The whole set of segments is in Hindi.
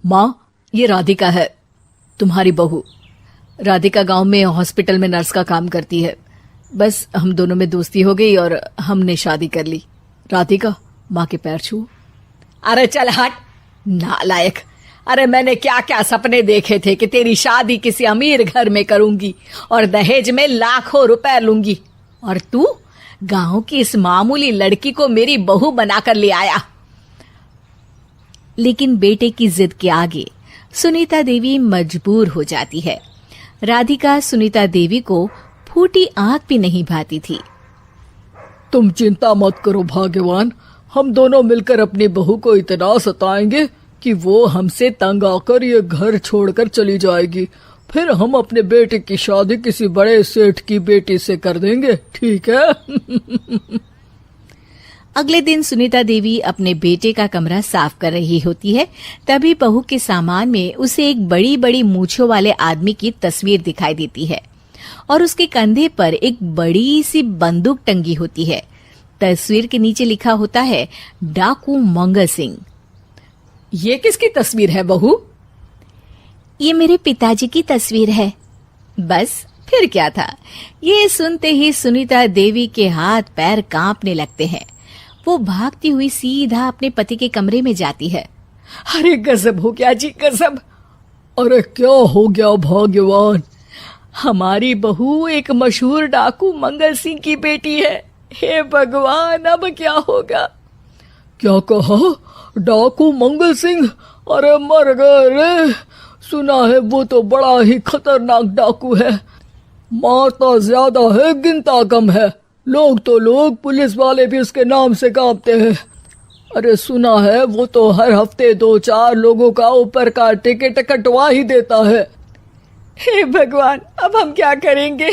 माँ, ये राधिका है, तुम्हारी बहू। राधिका गांव में हॉस्पिटल में नर्स का काम करती है। बस हम दोनों में दोस्ती हो गई और हमने शादी कर ली। राधिका, माँ के पैर छू। अरे चल हट नालायक। अरे मैंने क्या क्या सपने देखे थे कि तेरी शादी किसी अमीर घर में करूंगी और दहेज में लाखों रुपए लूंगी, और तू गांव की इस मामूली लड़की को मेरी बहू बनाकर ले आया। लेकिन बेटे की जिद के आगे सुनीता देवी मजबूर हो जाती है। राधिका सुनीता देवी को फूटी आंख भी नहीं भाती थी। तुम चिंता मत करो भाग्यवान, हम दोनों मिलकर अपनी बहू को इतना सताएंगे कि वो हमसे तंग आकर ये घर छोड़कर चली जाएगी। फिर हम अपने बेटे की शादी किसी बड़े सेठ की बेटी से कर देंगे, ठीक है? अगले दिन सुनीता देवी अपने बेटे का कमरा साफ कर रही होती है। तभी बहू के सामान में उसे एक बड़ी बड़ी मूंछों वाले आदमी की तस्वीर दिखाई देती है और उसके कंधे पर एक बड़ी सी बंदूक टंगी होती है। तस्वीर के नीचे लिखा होता है डाकू मंगल सिंह। ये किसकी तस्वीर है बहू? ये मेरे पिताजी की तस्वीर है। बस फिर क्या था। ये सुनते ही सुनीता देवी के हाथ पैर कांपने लगते हैं। वो भागती हुई सीधा अपने पति के कमरे में जाती है। अरे गजब हो गया जी, गजब। अरे क्या हो गया भाग्यवान? हमारी बहू एक मशहूर डाकू मंगल सिंह की बेटी है। हे भगवान, अब क्या होगा? क्या कहा? डाकू मंगल सिंह? अरे मर गए रे। सुना है वो तो बड़ा ही खतरनाक डाकू है, मारता ज्यादा है गिनता कम है। लोग तो लोग, पुलिस वाले भी उसके नाम से कांपते हैं। अरे सुना है वो तो हर हफ्ते 2-4 लोगों का ऊपर का टिकट कटवा ही देता है। हे भगवान, अब हम क्या करेंगे?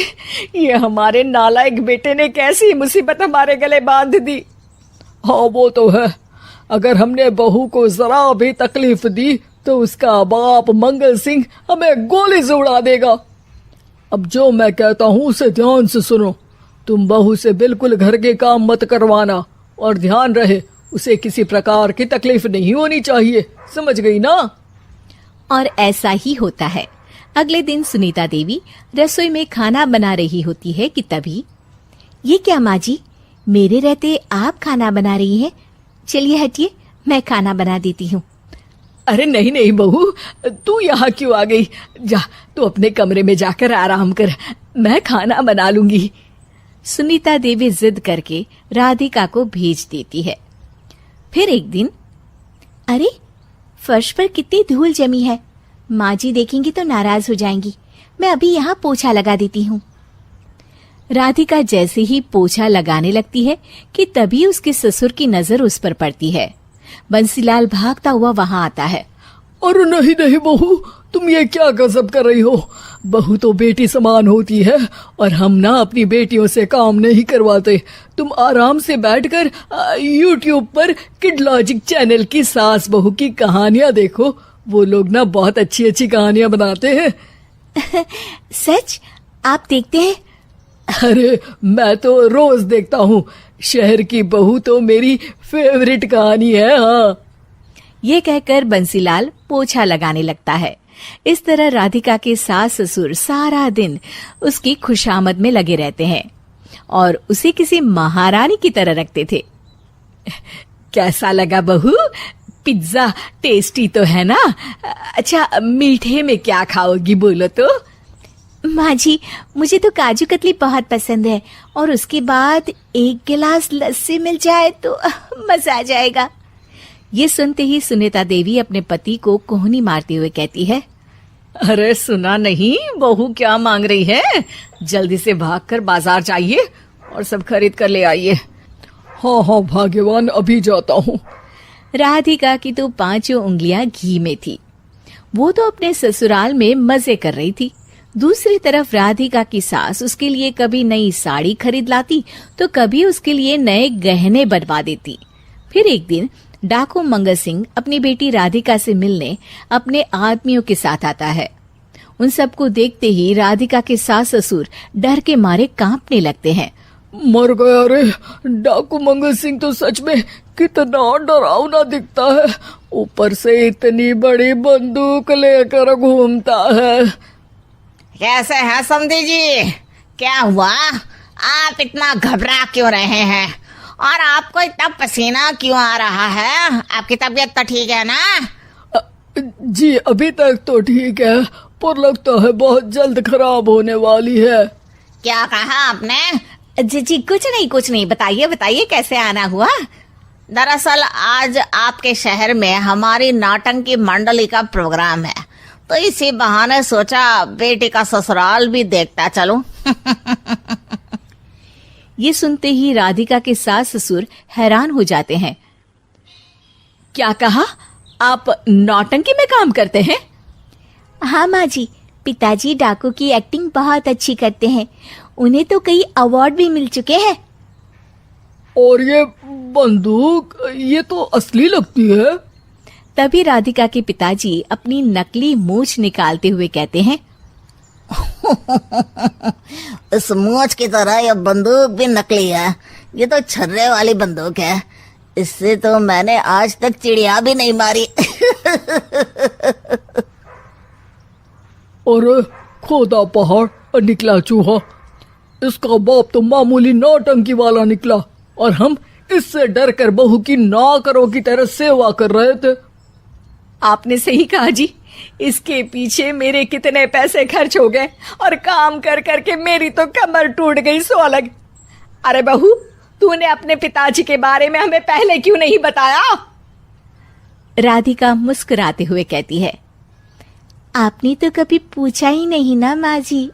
ये हमारे नालायक बेटे ने कैसी मुसीबत हमारे गले बांध दी। हाँ वो तो है, अगर हमने बहू को जरा भी तकलीफ दी तो उसका बाप मंगल सिंह हमें गोली से उड़ा देगा। अब जो मैं कहता हूँ उसे ध्यान से सुनो। तुम बहू से बिल्कुल घर के काम मत करवाना, और ध्यान रहे उसे किसी प्रकार की तकलीफ नहीं होनी चाहिए, समझ गई ना? और ऐसा ही होता है। अगले दिन सुनीता देवी रसोई में खाना बना रही होती है कि तभी, ये क्या माँ जी, मेरे रहते आप खाना बना रही हैं? चलिए हटिए, मैं खाना बना देती हूँ। अरे नहीं नहीं बहू, तू यहाँ क्यों आ गई? जा, तू अपने कमरे में जाकर आराम कर, मैं खाना बना लूंगी। सुनीता देवी जिद करके राधिका को भेज देती है। फिर एक दिन, अरे फर्श पर कितनी धूल जमी है, माँ जी देखेंगी तो नाराज हो जाएंगी, मैं अभी यहाँ पोछा लगा देती हूँ। राधिका जैसे ही पोछा लगाने लगती है कि तभी उसके ससुर की नजर उस पर पड़ती है। बंसीलाल भागता हुआ वहां आता है। अरे नहीं नहीं बहू, तुम ये क्या गजब कर रही हो? बहू तो बेटी समान होती है और हम ना अपनी बेटियों से काम नहीं करवाते। तुम आराम से बैठकर YouTube पर किड लॉजिक चैनल की सास बहू की कहानियां देखो। वो लोग ना बहुत अच्छी अच्छी कहानियां बनाते हैं। सच? आप देखते हैं? अरे मैं तो रोज देखता हूँ। शहर की बहू तो मेरी फेवरेट कहानी है। हाँ, ये कहकर बंसीलाल पोछा लगाने लगता है। इस तरह राधिका के सास ससुर सारा दिन उसकी खुशामद में लगे रहते हैं और उसे किसी महारानी की तरह रखते थे। कैसा लगा बहू? पिज्जा टेस्टी तो है ना? अच्छा, मीठे में क्या खाओगी बोलो तो? माँ जी, मुझे तो काजू कतली बहुत पसंद है और उसके बाद एक गिलास लस्सी मिल जाए तो मजा आ जाएगा। ये सुनते ही सुनीता देवी अपने पति को कोहनी मारते हुए कहती है, अरे सुना नहीं बहू क्या मांग रही है? जल्दी से भागकर बाजार जाइए और सब खरीद कर ले आइए। हाँ हाँ भाग्यवान, अभी जाता हूँ। राधिका की तो 5 उंगलियां घी में थी। वो तो अपने ससुराल में मजे कर रही थी। दूसरी तरफ राधिका की सास उसके लिए कभी नई साड़ी खरीद लाती तो कभी उसके लिए नए गहने बनवा देती। फिर एक दिन डाकू मंगल सिंह अपनी बेटी राधिका से मिलने अपने आदमियों के साथ आता है। उन सबको देखते ही राधिका के सास ससुर डर के मारे कांपने लगते हैं। मर गया रे। डाकू मंगल सिंह तो सच में कितना डरावना दिखता है, ऊपर से इतनी बड़ी बंदूक लेकर घूमता है। कैसे हैं समधी जी? क्या हुआ? आप इतना घबरा क्यों रहे हैं? और आपको इतना पसीना क्यों आ रहा है? आपकी तबीयत तो ठीक है ना? जी अभी तक तो ठीक है, पर लगता है बहुत जल्द खराब होने वाली है। क्या कहा आपने? जी कुछ नहीं, बताइए बताइए कैसे आना हुआ। दरअसल आज आपके शहर में हमारी नाटंकी मंडली का प्रोग्राम है, तो इसी बहाने सोचा बेटी का ससुराल भी देखता चलूं। ये सुनते ही राधिका के सास ससुर हैरान हो जाते हैं। क्या कहा? आप नौटंकी में काम करते हैं? हाँ माँ जी, पिताजी डाकू की एक्टिंग बहुत अच्छी करते हैं, उन्हें तो कई अवार्ड भी मिल चुके हैं। और ये बंदूक, ये तो असली लगती है। तभी राधिका के पिताजी अपनी नकली मूंछ निकालते हुए कहते हैं, इस मूंछ की तरह यह बंदूक भी नकली है। ये तो छर्रे वाली बंदूक है, इससे तो मैंने आज तक चिड़िया भी नहीं मारी। और खोदा पहाड़ निकला चूहा, इसका बाप तो मामूली नौटंकी वाला निकला, और हम इससे डर कर बहू की नौकरों की तरह सेवा कर रहे थे। आपने सही कहा जी, इसके पीछे मेरे कितने पैसे खर्च हो गए, और काम कर करके मेरी तो कमर टूट गई सो अलग। अरे बहू, तूने अपने पिताजी के बारे में हमें पहले क्यों नहीं बताया? राधिका मुस्कुराते हुए कहती है, आपने तो कभी पूछा ही नहीं ना माँ जी।